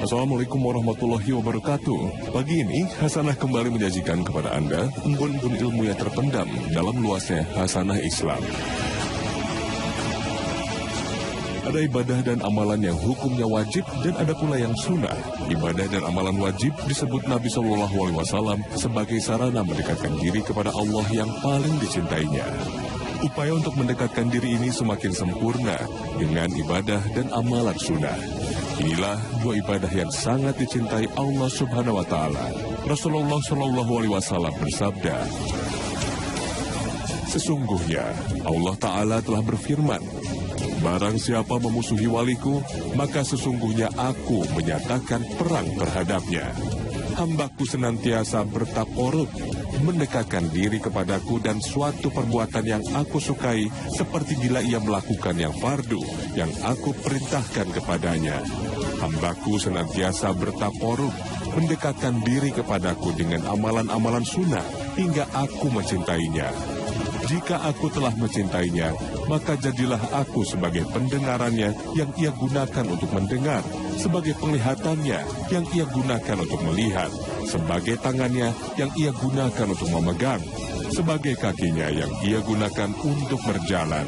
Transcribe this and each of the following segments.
Assalamualaikum warahmatullahi wabarakatuh. Pagi ini, Hasanah kembali menyajikan kepada Anda embun-embun ilmu yang terpendam dalam luasnya Hasanah Islam. Ada ibadah dan amalan yang hukumnya wajib dan ada pula yang sunnah. Ibadah dan amalan wajib disebut Nabi SAW sebagai sarana mendekatkan diri kepada Allah yang paling dicintainya. Upaya untuk mendekatkan diri ini semakin sempurna dengan ibadah dan amalan sunnah. Inilah dua ibadah yang sangat dicintai Allah Subhanahu wa Ta'ala. Rasulullah SAW bersabda, "Sesungguhnya Allah Ta'ala telah berfirman, barang siapa memusuhi waliku, maka sesungguhnya aku menyatakan perang terhadapnya. Hambaku senantiasa bertakorub, mendekatkan diri kepadaku dan suatu perbuatan yang aku sukai, seperti bila ia melakukan yang fardu, yang aku perintahkan kepadanya. Hambaku senantiasa bertakorub, mendekatkan diri kepadaku dengan amalan-amalan sunnah, hingga aku mencintainya. Jika aku telah mencintainya, maka jadilah aku sebagai pendengarannya yang ia gunakan untuk mendengar, sebagai penglihatannya yang ia gunakan untuk melihat, sebagai tangannya yang ia gunakan untuk memegang, sebagai kakinya yang ia gunakan untuk berjalan.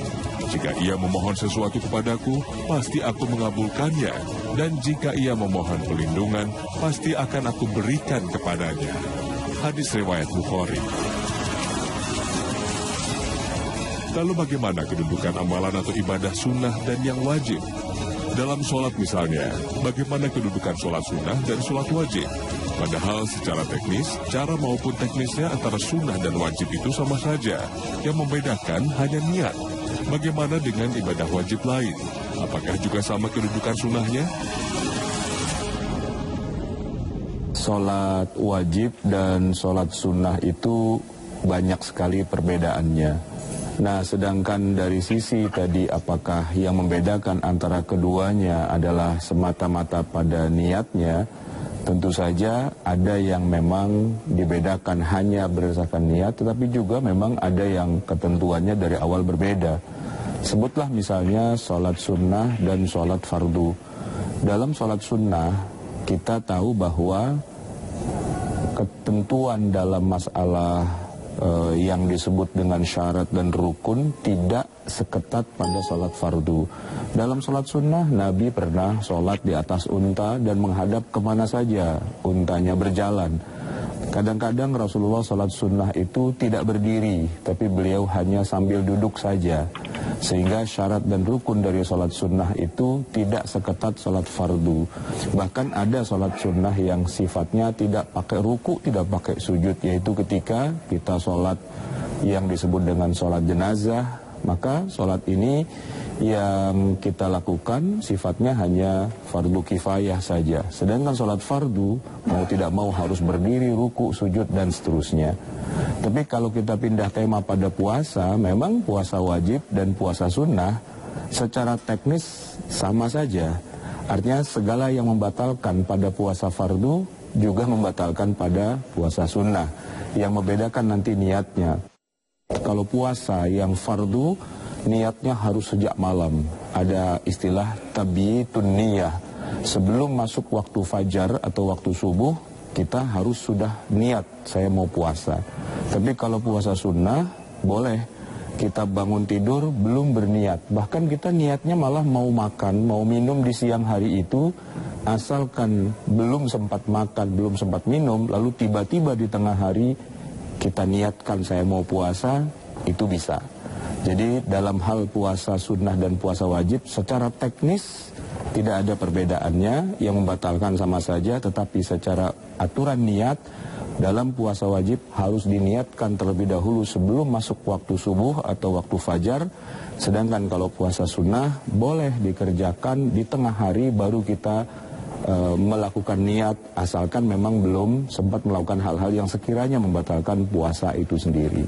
Jika ia memohon sesuatu kepadaku, pasti aku mengabulkannya, dan jika ia memohon pelindungan, pasti akan aku berikan kepadanya." Hadis riwayat Bukhari. Lalu bagaimana kedudukan amalan atau ibadah sunnah dan yang wajib? Dalam sholat misalnya, bagaimana kedudukan sholat sunnah dan sholat wajib? Padahal secara teknis, cara maupun teknisnya antara sunnah dan wajib itu sama saja. Yang membedakan hanya niat. Bagaimana dengan ibadah wajib lain? Apakah juga sama kedudukan sunnahnya? Sholat wajib dan sholat sunnah itu banyak sekali perbedaannya. Nah, sedangkan dari sisi tadi apakah yang membedakan antara keduanya adalah semata-mata pada niatnya, tentu saja ada yang memang dibedakan hanya berdasarkan niat, tetapi juga memang ada yang ketentuannya dari awal berbeda. Sebutlah misalnya sholat sunnah dan sholat fardu. Dalam sholat sunnah, kita tahu bahwa ketentuan dalam masalah yang disebut dengan syarat dan rukun tidak seketat pada sholat fardu. Dalam sholat sunnah, Nabi pernah sholat di atas unta dan menghadap kemana saja untanya berjalan. Kadang-kadang Rasulullah sholat sunnah itu tidak berdiri, tapi beliau hanya sambil duduk saja. Sehingga syarat dan rukun dari sholat sunnah itu tidak seketat sholat fardu. Bahkan ada sholat sunnah yang sifatnya tidak pakai ruku, tidak pakai sujud, yaitu ketika kita sholat yang disebut dengan sholat jenazah. Maka sholat ini yang kita lakukan sifatnya hanya fardu kifayah saja. Sedangkan sholat fardu mau tidak mau harus berdiri, ruku, sujud, dan seterusnya. Tapi kalau kita pindah tema pada puasa, memang puasa wajib dan puasa sunnah secara teknis sama saja. Artinya segala yang membatalkan pada puasa fardu juga membatalkan pada puasa sunnah. Yang membedakan nanti niatnya. Kalau puasa yang fardu, niatnya harus sejak malam. Ada istilah tabyitun niyah. Sebelum masuk waktu fajar atau waktu subuh, kita harus sudah niat, saya mau puasa. Tapi kalau puasa sunnah, boleh kita bangun tidur belum berniat. Bahkan kita niatnya malah mau makan, mau minum di siang hari itu, asalkan belum sempat makan, belum sempat minum, lalu tiba-tiba di tengah hari kita niatkan saya mau puasa, itu bisa. Jadi dalam hal puasa sunnah dan puasa wajib secara teknis tidak ada perbedaannya, yang membatalkan sama saja, tetapi secara aturan niat dalam puasa wajib harus diniatkan terlebih dahulu sebelum masuk waktu subuh atau waktu fajar. Sedangkan kalau puasa sunnah boleh dikerjakan di tengah hari baru kita melakukan niat, asalkan memang belum sempat melakukan hal-hal yang sekiranya membatalkan puasa itu sendiri.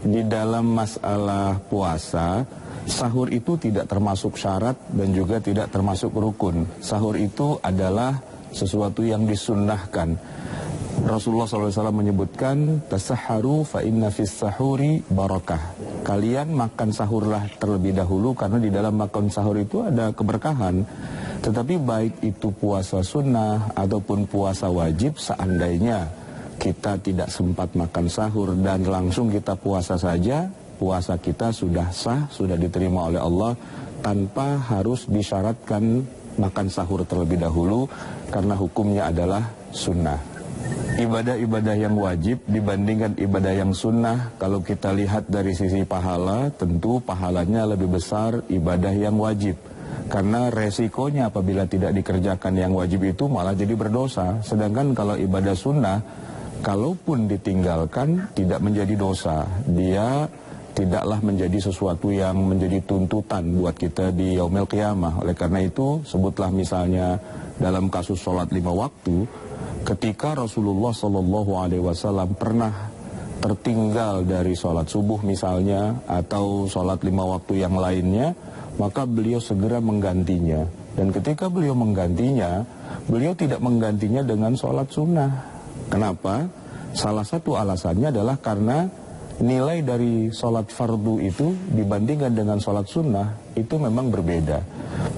Di dalam masalah puasa, sahur itu tidak termasuk syarat dan juga tidak termasuk rukun. Sahur itu adalah sesuatu yang disunnahkan. Rasulullah SAW menyebutkan, tasahharu fa inna fis sahuri barakah. Kalian makan sahurlah terlebih dahulu karena di dalam makan sahur itu ada keberkahan. Tetapi baik itu puasa sunnah ataupun puasa wajib, seandainya kita tidak sempat makan sahur dan langsung kita puasa saja, puasa kita sudah sah, sudah diterima oleh Allah tanpa harus disyaratkan makan sahur terlebih dahulu karena hukumnya adalah sunnah. Ibadah-ibadah yang wajib dibandingkan ibadah yang sunnah, kalau kita lihat dari sisi pahala, tentu pahalanya lebih besar ibadah yang wajib. Karena resikonya apabila tidak dikerjakan yang wajib itu malah jadi berdosa. Sedangkan kalau ibadah sunnah, kalaupun ditinggalkan tidak menjadi dosa. Dia tidaklah menjadi sesuatu yang menjadi tuntutan buat kita di yaumil qiyamah. Oleh karena itu, sebutlah misalnya dalam kasus sholat 5 waktu, ketika Rasulullah SAW pernah tertinggal dari sholat subuh misalnya, atau sholat 5 waktu yang lainnya, maka beliau segera menggantinya. Dan ketika beliau menggantinya, beliau tidak menggantinya dengan sholat sunnah. Kenapa? Salah satu alasannya adalah karena nilai dari sholat fardu itu dibandingkan dengan sholat sunnah itu memang berbeda.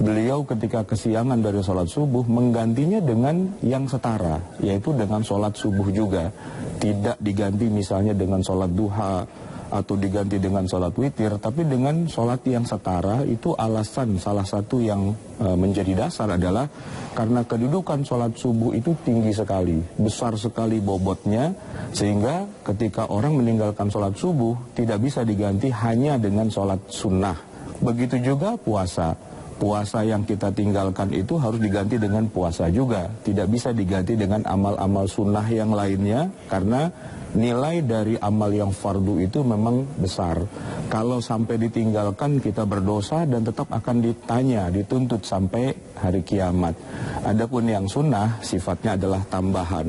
Beliau ketika kesiangan dari sholat subuh menggantinya dengan yang setara, yaitu dengan sholat subuh juga. Tidak diganti misalnya dengan sholat duha atau diganti dengan sholat witir, tapi dengan sholat yang setara. Itu alasan salah satu yang menjadi dasar adalah karena kedudukan sholat subuh itu tinggi sekali, besar sekali bobotnya, sehingga ketika orang meninggalkan sholat subuh tidak bisa diganti hanya dengan sholat sunnah. Begitu juga puasa. Puasa yang kita tinggalkan itu harus diganti dengan puasa juga. Tidak bisa diganti dengan amal-amal sunnah yang lainnya, karena nilai dari amal yang fardu itu memang besar. Kalau sampai ditinggalkan kita berdosa dan tetap akan ditanya, dituntut sampai hari kiamat. Adapun yang sunnah sifatnya adalah tambahan.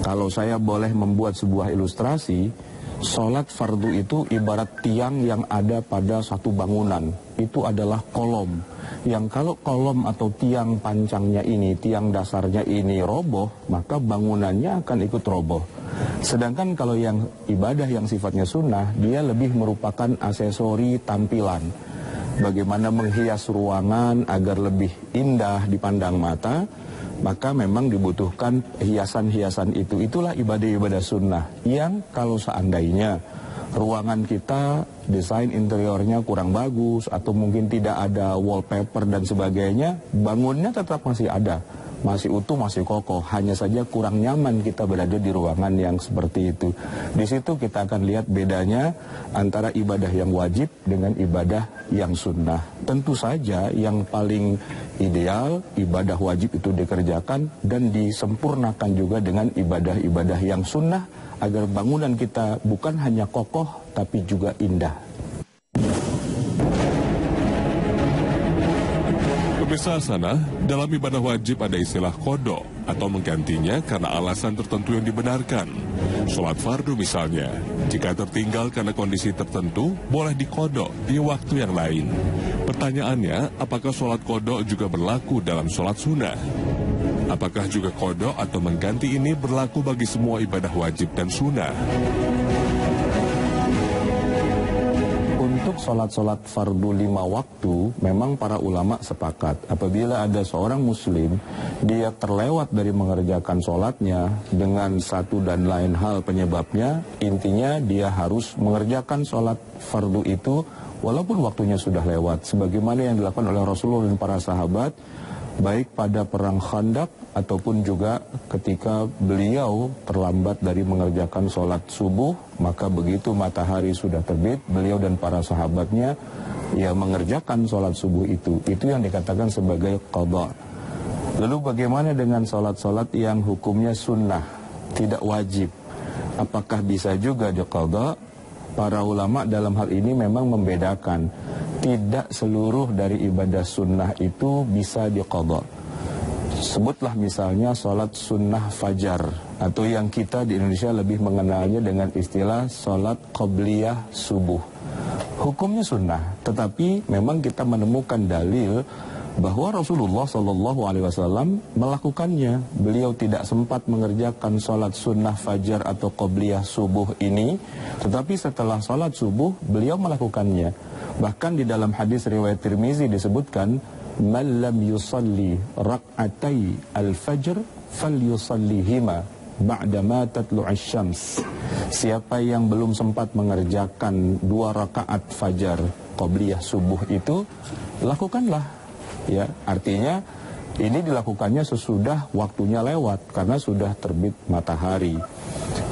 Kalau saya boleh membuat sebuah ilustrasi, sholat fardu itu ibarat tiang yang ada pada satu bangunan. Itu adalah kolom. Yang kalau kolom atau tiang pancangnya ini, tiang dasarnya ini roboh, maka bangunannya akan ikut roboh. Sedangkan kalau yang ibadah yang sifatnya sunnah, dia lebih merupakan aksesori tampilan. Bagaimana menghias ruangan agar lebih indah dipandang mata, maka memang dibutuhkan hiasan-hiasan itu. Itulah ibadah-ibadah sunnah yang kalau seandainya ruangan kita desain interiornya kurang bagus atau mungkin tidak ada wallpaper dan sebagainya, bangunnya tetap masih ada, masih utuh, masih kokoh. Hanya saja kurang nyaman kita berada di ruangan yang seperti itu. Di situ kita akan lihat bedanya antara ibadah yang wajib dengan ibadah yang sunnah. Tentu saja yang paling ideal ibadah wajib itu dikerjakan dan disempurnakan juga dengan ibadah-ibadah yang sunnah, agar bangunan kita bukan hanya kokoh tapi juga indah. Pemirsa sana, dalam ibadah wajib ada istilah qada atau menggantinya karena alasan tertentu yang dibenarkan. Sholat fardu misalnya, jika tertinggal karena kondisi tertentu, boleh diqada di waktu yang lain. Pertanyaannya, apakah sholat qada juga berlaku dalam sholat sunnah? Apakah juga qada atau mengganti ini berlaku bagi semua ibadah wajib dan sunnah? Untuk sholat-sholat fardu 5 waktu, memang para ulama sepakat. Apabila ada seorang muslim, dia terlewat dari mengerjakan sholatnya dengan satu dan lain hal penyebabnya, intinya dia harus mengerjakan sholat fardu itu walaupun waktunya sudah lewat. Sebagaimana yang dilakukan oleh Rasulullah dan para sahabat, baik pada perang Khandaq ataupun juga ketika beliau terlambat dari mengerjakan sholat subuh, maka begitu matahari sudah terbit, beliau dan para sahabatnya ya mengerjakan sholat subuh itu. Itu yang dikatakan sebagai qada. Lalu bagaimana dengan sholat-sholat yang hukumnya sunnah, tidak wajib? Apakah bisa juga diqada? Para ulama dalam hal ini memang membedakan. Tidak seluruh dari ibadah sunnah itu bisa diqada. Sebutlah misalnya sholat sunnah fajar, atau yang kita di Indonesia lebih mengenalnya dengan istilah sholat qobliyah subuh. Hukumnya sunnah, tetapi memang kita menemukan dalil bahwa Rasulullah Shallallahu Alaihi Wasallam melakukannya. Beliau tidak sempat mengerjakan sholat sunnah fajar atau qobliyah subuh ini, tetapi setelah sholat subuh beliau melakukannya. Bahkan di dalam hadis riwayat Tirmizi disebutkan, "Man lam yusalli rak'atai al-fajr falyusallihima ba'da ma tatlu'asy syams." Siapa yang belum sempat mengerjakan 2 rakaat fajar qobliyah subuh itu, lakukanlah. Ya, artinya ini dilakukannya sesudah waktunya lewat karena sudah terbit matahari.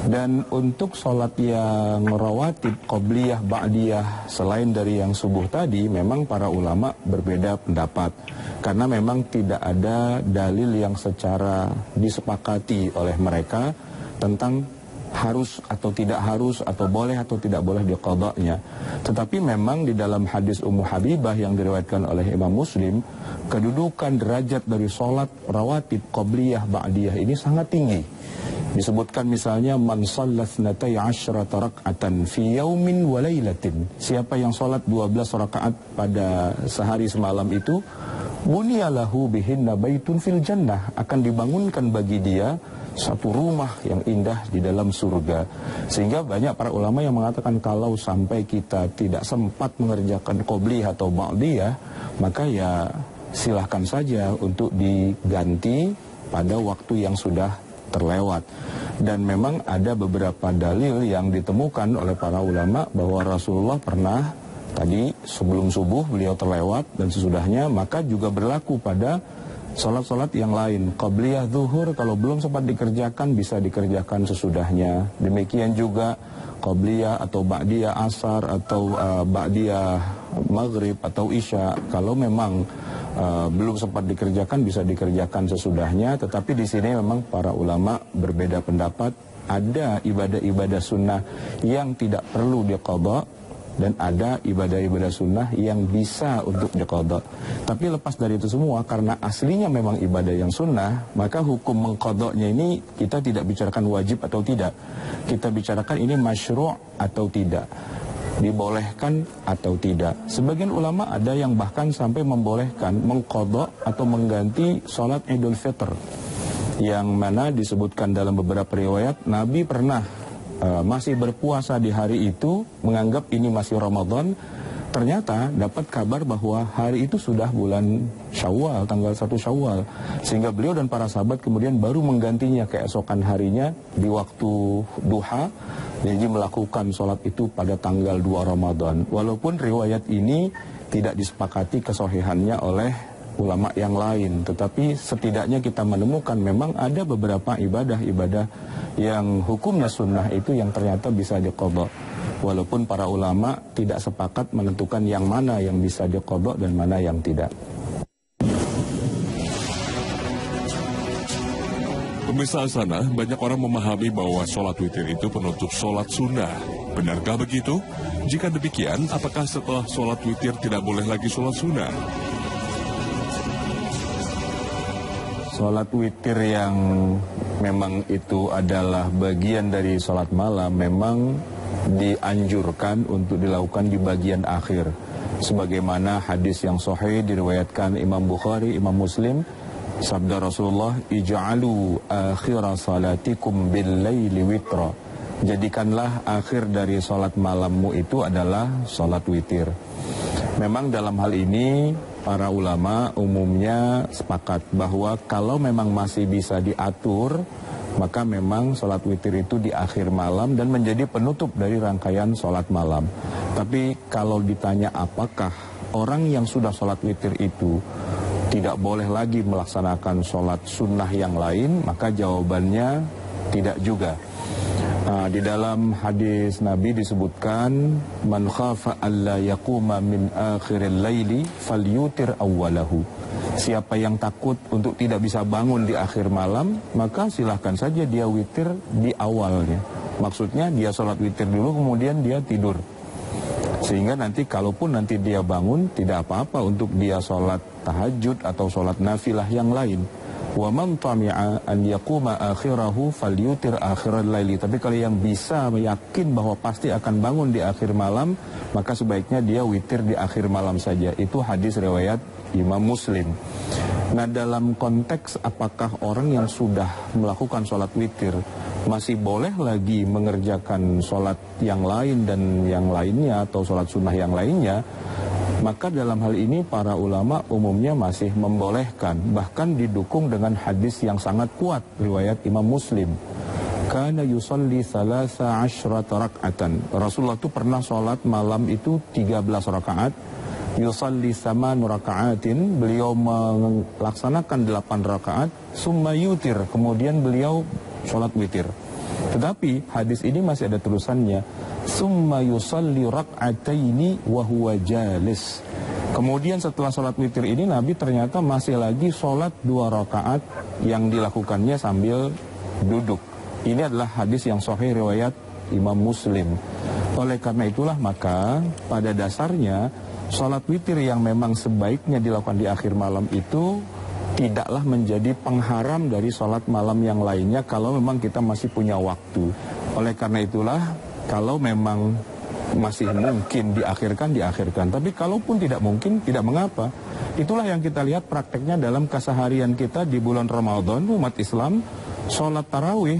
Dan untuk sholat yang rawatib, qobliyah, ba'diyah selain dari yang subuh tadi, memang para ulama berbeda pendapat. Karena memang tidak ada dalil yang secara disepakati oleh mereka tentang harus atau tidak harus, atau boleh atau tidak boleh diqadanya. Tetapi memang di dalam hadis Ummu Habibah yang diriwayatkan oleh Imam Muslim, kedudukan derajat dari sholat rawatib, qobliyah, ba'diyah ini sangat tinggi. Disebutkan misalnya, man sallat 12 rak'atan fi yaumin wa lailatin. Siapa yang sholat 12 rakaat pada sehari semalam itu, bunyalahu bihinna baitun fil jannah, akan dibangunkan bagi dia satu rumah yang indah di dalam surga. Sehingga banyak para ulama yang mengatakan kalau sampai kita tidak sempat mengerjakan qobliyah atau ba'diyah, maka ya silahkan saja untuk diganti pada waktu yang sudah terlewat. Dan memang ada beberapa dalil yang ditemukan oleh para ulama bahwa Rasulullah pernah tadi sebelum subuh beliau terlewat, dan sesudahnya maka juga berlaku pada sholat-sholat yang lain. Qobliyah zuhur kalau belum sempat dikerjakan bisa dikerjakan sesudahnya. Demikian juga qobliyah atau ba'diyah asar atau ba'diyah maghrib atau isya, kalau memang belum sempat dikerjakan bisa dikerjakan sesudahnya. Tetapi di sini memang para ulama berbeda pendapat. Ada ibadah-ibadah sunnah yang tidak perlu diqadha, dan ada ibadah-ibadah sunnah yang bisa untuk diqadha. Tapi lepas dari itu semua, karena aslinya memang ibadah yang sunnah, maka hukum mengqadhanya ini kita tidak bicarakan wajib atau tidak. Kita bicarakan ini masyru' atau tidak, dibolehkan atau tidak. Sebagian ulama ada yang bahkan sampai membolehkan mengqadha atau mengganti sholat Idul Fitr, yang mana disebutkan dalam beberapa riwayat Nabi pernah masih berpuasa di hari itu, menganggap ini masih Ramadan. Ternyata dapat kabar bahwa hari itu sudah bulan Syawal, tanggal 1 Syawal, sehingga beliau dan para sahabat kemudian baru menggantinya keesokan harinya di waktu duha. Jadi melakukan sholat itu pada tanggal 2 Ramadan. Walaupun riwayat ini tidak disepakati kesohihannya oleh ulama yang lain, tetapi setidaknya kita menemukan memang ada beberapa ibadah-ibadah yang hukumnya sunnah itu yang ternyata bisa diqadha, walaupun para ulama tidak sepakat menentukan yang mana yang bisa diqadha dan mana yang tidak. Pemirsa sana, banyak orang memahami bahwa sholat witir itu penutup sholat sunnah. Benarkah begitu? Jika demikian, apakah setelah sholat witir tidak boleh lagi sholat sunnah? Sholat witir yang memang itu adalah bagian dari sholat malam memang dianjurkan untuk dilakukan di bagian akhir. Sebagaimana hadis yang sahih diriwayatkan Imam Bukhari, Imam Muslim, sabda Rasulullah, ij'alu akhira salatikum bil laili witra. Jadikanlah akhir dari sholat malammu itu adalah sholat witir. Memang dalam hal ini para ulama umumnya sepakat bahwa kalau memang masih bisa diatur, maka memang sholat witir itu di akhir malam dan menjadi penutup dari rangkaian sholat malam. Tapi kalau ditanya apakah orang yang sudah sholat witir itu tidak boleh lagi melaksanakan sholat sunnah yang lain, maka jawabannya tidak juga. Di dalam hadis Nabi disebutkan, man khafa alla yaquma min akhiril laili falyutir awwalahu. Siapa yang takut untuk tidak bisa bangun di akhir malam, maka silahkan saja dia witir di awalnya. Maksudnya dia sholat witir dulu kemudian dia tidur, sehingga nanti kalaupun nanti dia bangun tidak apa-apa untuk dia sholat tahajud atau sholat nafilah yang lain. Wa man tami'a an yaquma akhirahu falyutir akhiral laili. Tapi kalau yang bisa yakin bahwa pasti akan bangun di akhir malam, maka sebaiknya dia witir di akhir malam saja. Itu hadis riwayat Imam Muslim. Nah, dalam konteks apakah orang yang sudah melakukan sholat witir masih boleh lagi mengerjakan sholat yang lain dan yang lainnya atau sholat sunnah yang lainnya, maka dalam hal ini para ulama umumnya masih membolehkan, bahkan didukung dengan hadis yang sangat kuat riwayat Imam Muslim. Kana yusalli 13 rak'atan. Rasulullah itu pernah sholat malam itu 13 rakaat. Yusalli 8 raka'atin, beliau melaksanakan 8 rakaat, summa yutir, kemudian beliau sholat witir. Tetapi hadis ini masih ada terusannya, summa yusalli rak'ataini wa huwa jalis. Kemudian setelah sholat witir ini Nabi ternyata masih lagi sholat 2 rakaat yang dilakukannya sambil duduk. Ini adalah hadis yang sahih riwayat Imam Muslim. Oleh karena itulah maka pada dasarnya sholat witir yang memang sebaiknya dilakukan di akhir malam itu tidaklah menjadi pengharam dari sholat malam yang lainnya kalau memang kita masih punya waktu. Oleh karena itulah kalau memang masih mungkin diakhirkan. Tapi kalaupun tidak mungkin, tidak mengapa. Itulah yang kita lihat prakteknya dalam keseharian kita di bulan Ramadan. Umat Islam sholat tarawih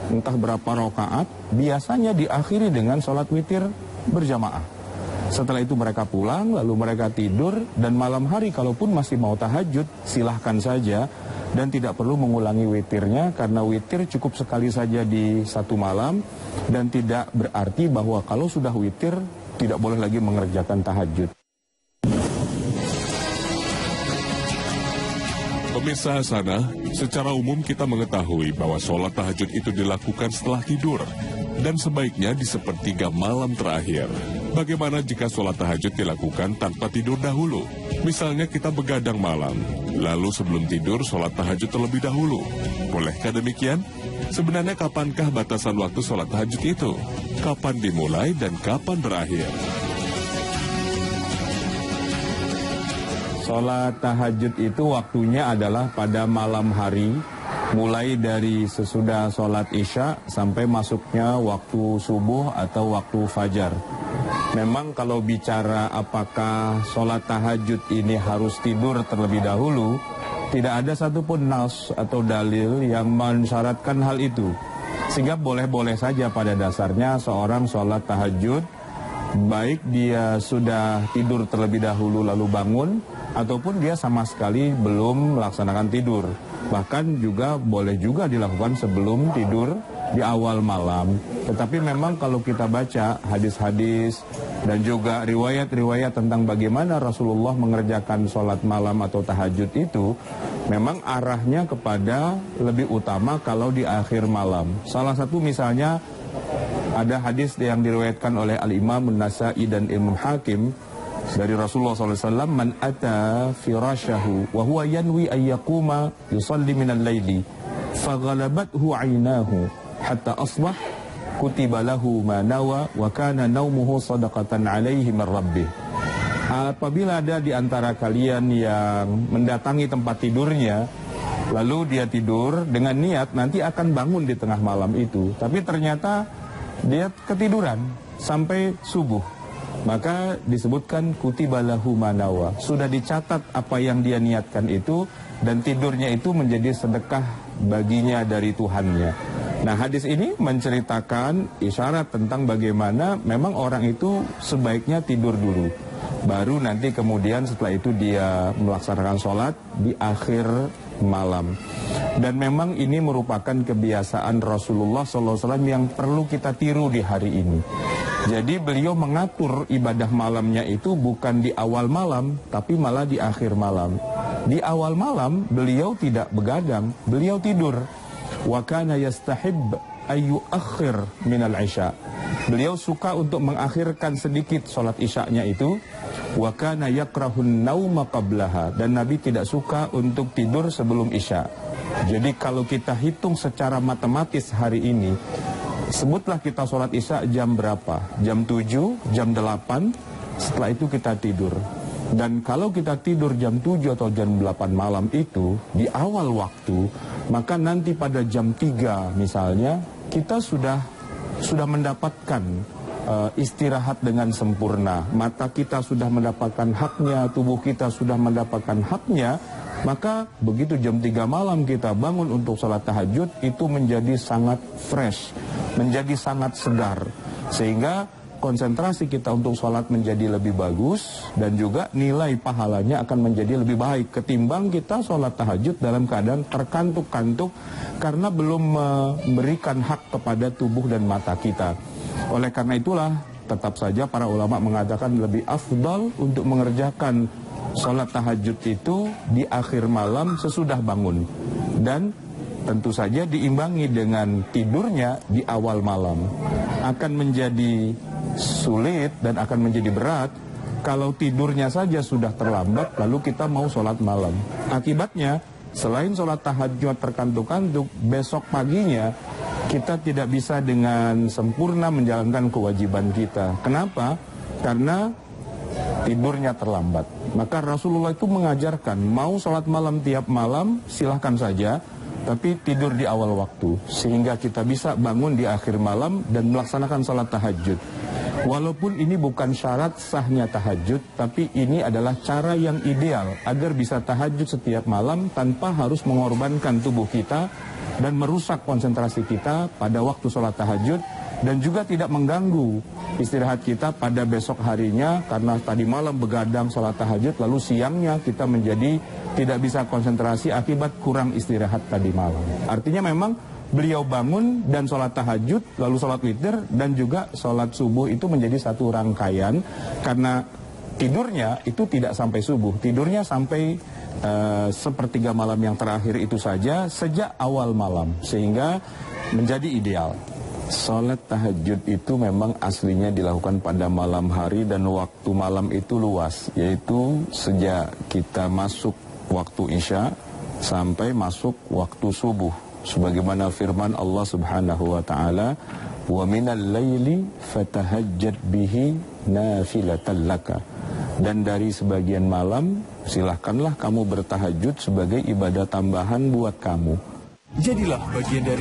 entah berapa rakaat biasanya diakhiri dengan sholat witir berjamaah. Setelah itu mereka pulang, lalu mereka tidur, dan malam hari kalaupun masih mau tahajud, silahkan saja, dan tidak perlu mengulangi witirnya, karena witir cukup sekali saja di satu malam, dan tidak berarti bahwa kalau sudah witir, tidak boleh lagi mengerjakan tahajud. Pemirsa Hasanah, secara umum kita mengetahui bahwa sholat tahajud itu dilakukan setelah tidur, dan sebaiknya di sepertiga malam terakhir. Bagaimana jika sholat tahajud dilakukan tanpa tidur dahulu? Misalnya kita begadang malam, lalu sebelum tidur sholat tahajud terlebih dahulu. Bolehkah demikian? Sebenarnya kapankah batasan waktu sholat tahajud itu? Kapan dimulai dan kapan berakhir? Sholat tahajud itu waktunya adalah pada malam hari, mulai dari sesudah sholat isya sampai masuknya waktu subuh atau waktu fajar. Memang kalau bicara apakah sholat tahajud ini harus tidur terlebih dahulu, tidak ada satupun nas atau dalil yang mensyaratkan hal itu. Sehingga boleh-boleh saja pada dasarnya seorang sholat tahajud, baik dia sudah tidur terlebih dahulu lalu bangun, ataupun dia sama sekali belum melaksanakan tidur. Bahkan juga boleh juga dilakukan sebelum tidur di awal malam. Tetapi memang kalau kita baca hadis-hadis dan juga riwayat-riwayat tentang bagaimana Rasulullah mengerjakan sholat malam atau tahajud itu, memang arahnya kepada lebih utama kalau di akhir malam. Salah satu misalnya ada hadis yang diriwayatkan oleh Al-Imam An-Nasa'i dan Imam Hakim dari Rasulullah SAW, man ata firashahu wa huwa yanwi ayyakuma yusalli minal layli faghalabathu aynahu hatta asbah kutiba lahu ma nawa wa kana naumuhu sadaqatan alaihi min rabbih. Apabila ada di antara kalian yang mendatangi tempat tidurnya, lalu dia tidur dengan niat nanti akan bangun di tengah malam itu, tapi ternyata dia ketiduran sampai subuh, maka disebutkan kutiba lahu ma nawa, sudah dicatat apa yang dia niatkan itu, dan tidurnya itu menjadi sedekah baginya dari Tuhannya. Nah, hadis ini menceritakan isyarat tentang bagaimana memang orang itu sebaiknya tidur dulu, baru nanti kemudian setelah itu dia melaksanakan sholat di akhir malam. Dan memang ini merupakan kebiasaan Rasulullah SAW yang perlu kita tiru di hari ini. Jadi beliau mengatur ibadah malamnya itu bukan di awal malam, tapi malah di akhir malam. Di awal malam beliau tidak begadang, beliau tidur. Wa kana yastahib ayu akhir minal isya. Beliau suka untuk mengakhirkan sedikit sholat isya'nya itu. Wa kana yakrahun nauma qablaha, dan Nabi tidak suka untuk tidur sebelum isya. Jadi kalau kita hitung secara matematis hari ini, sebutlah kita sholat isya jam berapa? Jam 7, jam 8, setelah itu kita tidur. Dan kalau kita tidur jam 7 atau jam 8 malam itu di awal waktu, maka nanti pada jam 3 misalnya kita sudah mendapatkan istirahat dengan sempurna. Mata kita sudah mendapatkan haknya, tubuh kita sudah mendapatkan haknya. Maka begitu jam 3 malam kita bangun untuk sholat tahajud, itu menjadi sangat fresh, menjadi sangat segar. Sehingga konsentrasi kita untuk sholat menjadi lebih bagus, dan juga nilai pahalanya akan menjadi lebih baik ketimbang kita sholat tahajud dalam keadaan terkantuk-kantuk karena belum memberikan hak kepada tubuh dan mata kita. Oleh karena itulah tetap saja para ulama mengatakan lebih afdal untuk mengerjakan sholat tahajud itu di akhir malam sesudah bangun, dan tentu saja diimbangi dengan tidurnya di awal malam. Akan menjadi sulit dan akan menjadi berat kalau tidurnya saja sudah terlambat lalu kita mau sholat malam. Akibatnya selain sholat tahajud terkantuk-kantuk, besok paginya kita tidak bisa dengan sempurna menjalankan kewajiban kita. Kenapa? Karena tidurnya terlambat. Maka Rasulullah itu mengajarkan mau sholat malam tiap malam silahkan saja, tapi tidur di awal waktu sehingga kita bisa bangun di akhir malam dan melaksanakan sholat tahajud. Walaupun ini bukan syarat sahnya tahajud, tapi ini adalah cara yang ideal agar bisa tahajud setiap malam tanpa harus mengorbankan tubuh kita dan merusak konsentrasi kita pada waktu sholat tahajud, dan juga tidak mengganggu istirahat kita pada besok harinya karena tadi malam begadang sholat tahajud lalu siangnya kita menjadi tidak bisa konsentrasi akibat kurang istirahat tadi malam. Artinya memang beliau bangun dan sholat tahajud, lalu sholat witir, dan juga sholat subuh itu menjadi satu rangkaian karena tidurnya itu tidak sampai subuh, tidurnya sampai sepertiga malam yang terakhir itu saja sejak awal malam, sehingga menjadi ideal. Sholat tahajud itu memang aslinya dilakukan pada malam hari dan waktu malam itu luas, yaitu sejak kita masuk waktu Isya sampai masuk waktu subuh. Sebagaimana firman Allah Subhanahu wa taala, "Wa minal laili fatahajjad bihi nafilatan laka." Dan dari sebagian malam silahkanlah kamu bertahajud sebagai ibadah tambahan buat kamu. Jadilah bagian dari